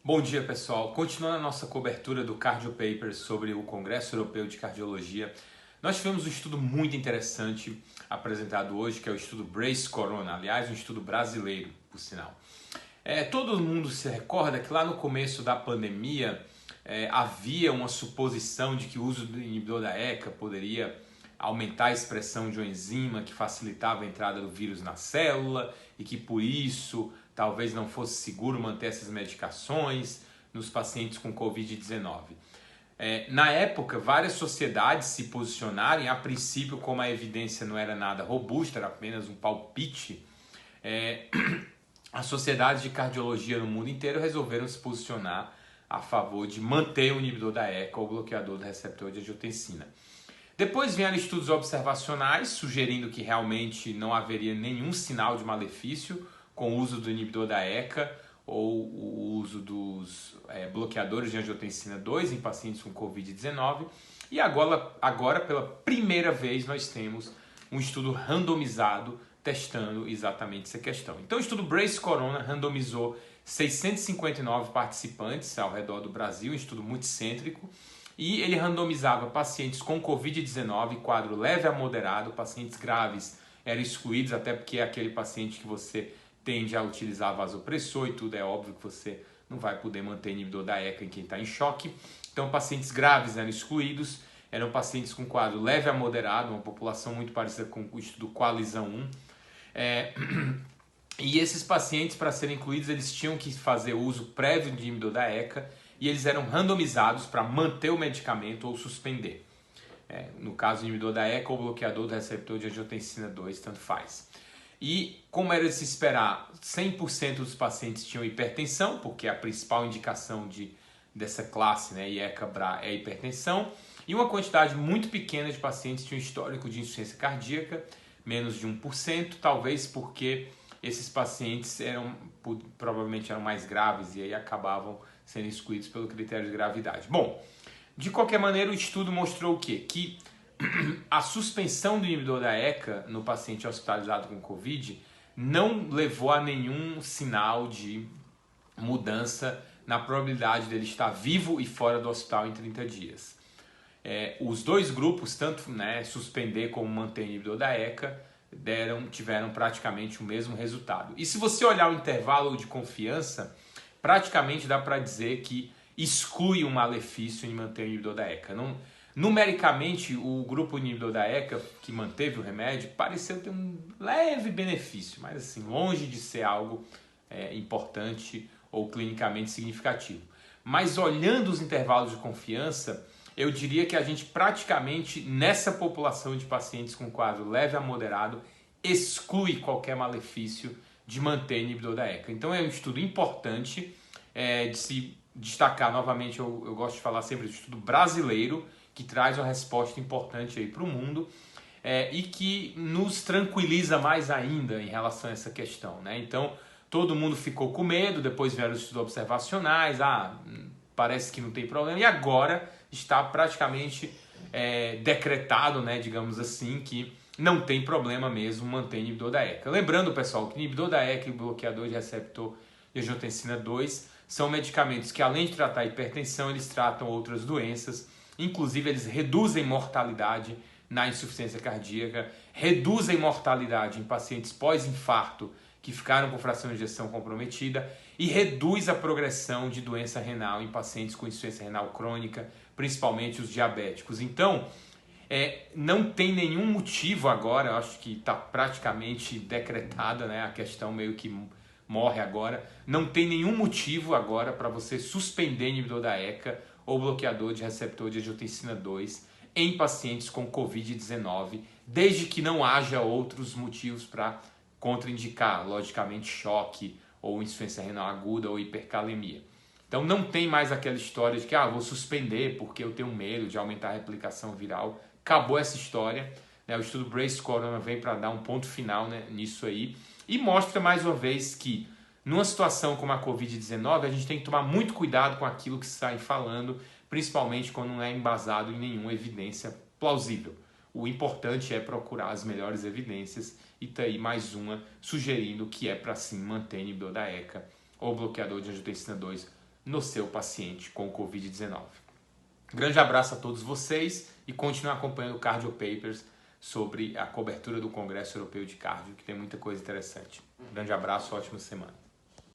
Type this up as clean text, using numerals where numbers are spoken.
Bom dia, pessoal. Continuando a nossa cobertura do Cardio Paper sobre o Congresso Europeu de Cardiologia, nós tivemos um estudo muito interessante apresentado hoje, que é o estudo Brace Corona, aliás, um estudo brasileiro, por sinal. Todo mundo se recorda que lá no começo da pandemia havia uma suposição de que o uso do inibidor da ECA poderia aumentar a expressão de uma enzima que facilitava a entrada do vírus na célula e que por isso talvez não fosse seguro manter essas medicações nos pacientes com Covid-19. Na época, várias sociedades se posicionaram e a princípio, como a evidência não era nada robusta, era apenas um palpite, as sociedades de cardiologia no mundo inteiro resolveram se posicionar a favor de manter o inibidor da ECA ou bloqueador do receptor de angiotensina. Depois vieram estudos observacionais sugerindo que realmente não haveria nenhum sinal de malefício com o uso do inibidor da ECA ou o uso dos bloqueadores de angiotensina 2 em pacientes com Covid-19. E agora, pela primeira vez, nós temos um estudo randomizado testando exatamente essa questão. Então, o estudo Brace Corona randomizou 659 participantes ao redor do Brasil, um estudo multicêntrico, e ele randomizava pacientes com Covid-19, quadro leve a moderado, pacientes graves eram excluídos, até porque é aquele paciente que você tende a utilizar vasopressor e tudo, é óbvio que você não vai poder manter inibidor da ECA em quem está em choque. Então, pacientes graves eram excluídos, eram pacientes com quadro leve a moderado, uma população muito parecida com o estudo Coalizão 1. E esses pacientes, para serem incluídos, eles tinham que fazer uso prévio de inibidor da ECA e eles eram randomizados para manter o medicamento ou suspender. No caso, o inibidor da ECA ou bloqueador do receptor de angiotensina 2, tanto faz. E, como era de se esperar, 100% dos pacientes tinham hipertensão, porque a principal indicação dessa classe, ECA-BRA, é a hipertensão, e uma quantidade muito pequena de pacientes tinham histórico de insuficiência cardíaca, menos de 1%, talvez porque esses pacientes provavelmente eram mais graves e aí acabavam sendo excluídos pelo critério de gravidade. Bom, de qualquer maneira, o estudo mostrou o quê? Que a suspensão do inibidor da ECA no paciente hospitalizado com Covid não levou a nenhum sinal de mudança na probabilidade dele estar vivo e fora do hospital em 30 dias. Os dois grupos, tanto suspender como manter o inibidor da ECA, tiveram praticamente o mesmo resultado. E se você olhar o intervalo de confiança, praticamente dá para dizer que exclui um malefício em manter o inibidor da ECA. Numericamente, o grupo inibidor da ECA, que manteve o remédio, pareceu ter um leve benefício, mas assim, longe de ser algo importante ou clinicamente significativo. Mas olhando os intervalos de confiança, eu diria que a gente praticamente, nessa população de pacientes com quadro leve a moderado, exclui qualquer malefício de manter inibidor da ECA. Então é um estudo importante de se destacar novamente, eu gosto de falar sempre do estudo brasileiro, que traz uma resposta importante para o mundo e que nos tranquiliza mais ainda em relação a essa questão. Então, todo mundo ficou com medo, depois vieram os estudos observacionais, parece que não tem problema, e agora está praticamente decretado, digamos assim, que não tem problema mesmo manter inibidor da ECA. Lembrando, pessoal, que inibidor da ECA e bloqueador de receptor de angiotensina 2 são medicamentos que, além de tratar a hipertensão, eles tratam outras doenças. Inclusive, eles reduzem mortalidade na insuficiência cardíaca, reduzem mortalidade em pacientes pós-infarto que ficaram com fração de ejeção comprometida e reduz a progressão de doença renal em pacientes com insuficiência renal crônica, principalmente os diabéticos. Então, não tem nenhum motivo agora, eu acho que está praticamente decretada, a questão meio que morre agora, não tem nenhum motivo agora para você suspender inibidor da ECA ou bloqueador de receptor de angiotensina 2 em pacientes com Covid-19, desde que não haja outros motivos para contraindicar, logicamente choque ou insuficiência renal aguda ou hipercalemia. Então não tem mais aquela história de que vou suspender porque eu tenho medo de aumentar a replicação viral. Acabou essa história. O estudo Brace Corona vem para dar um ponto final nisso aí e mostra mais uma vez que numa situação como a Covid-19, a gente tem que tomar muito cuidado com aquilo que se sai falando, principalmente quando não é embasado em nenhuma evidência plausível. O importante é procurar as melhores evidências e tá aí mais uma sugerindo que é para sim manter inibidor da ECA ou bloqueador de angiotensina 2 no seu paciente com Covid-19. Grande abraço a todos vocês e continuem acompanhando o Cardio Papers sobre a cobertura do Congresso Europeu de Cardio, que tem muita coisa interessante. Grande abraço, ótima semana.